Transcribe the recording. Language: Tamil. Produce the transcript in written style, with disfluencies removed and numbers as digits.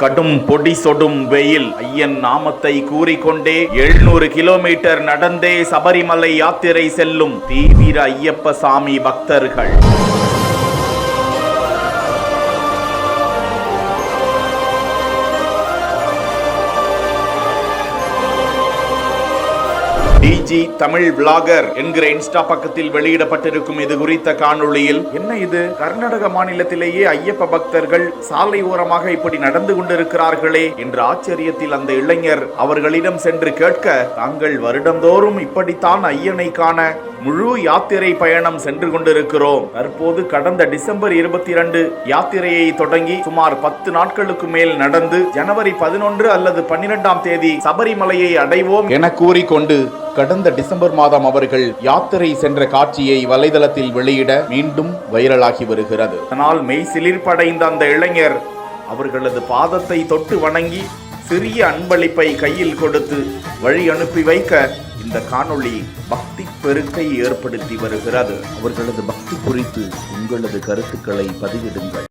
கடும் பொடி சொடும் வெயில் ஐயன் நாமத்தை கூறிக்கொண்டே 700 கிலோமீட்டர் நடந்தே சபரிமலை யாத்திரை செல்லும் தீவிர ஐயப்ப சாமி பக்தர்கள். டிஜி தமிழ் விளாகர் என்கிற இன்ஸ்டா பக்கத்தில் வெளியிடப்பட்டிருக்கும் இது குறித்த காணொளியில், என்ன இது, கர்நாடக மாநிலத்திலேயே ஐயப்ப பக்தர்கள் சாலை ஓரமாக இப்படி நடந்து கொண்டிருக்கிறார்களே என்ற ஆச்சரியத்தில் அந்த இளைஞர் அவர்களிடம் சென்று கேட்க, தாங்கள் வருடந்தோறும் இப்படித்தான் ஐயனை காண முழு யாத்திரை பயணம் சென்று கொண்டிருக்கிறோம். தற்போது கடந்த டிசம்பர் 22 யாத்திரையை தொடங்கி சுமார் 10 நாட்களுக்கு மேல் நடந்து ஜனவரி 11 அல்லது 12ஆம் தேதி சபரிமலையை அடைவோம் என கூறிக்கொண்டு கடந்த டிசம்பர் மாதம் அவர்கள் யாத்திரை சென்ற காட்சியை வலைதளத்தில் வெளியிட மீண்டும் வைரலாகி வருகிறது. அதனால் மெய் சிலிர்ப்படைந்த அந்த இளைஞர் அவர்களது பாதத்தை தொட்டு வணங்கி சிறிய அன்பளிப்பை கையில் கொடுத்து வழி அனுப்பி வைக்க இந்த காணொளி பக்தி பெருக்கை ஏற்படுத்தி வருகிறது. அவர்களது பக்தி குறித்து உங்களது கருத்துக்களை பதிவிடுங்கள்.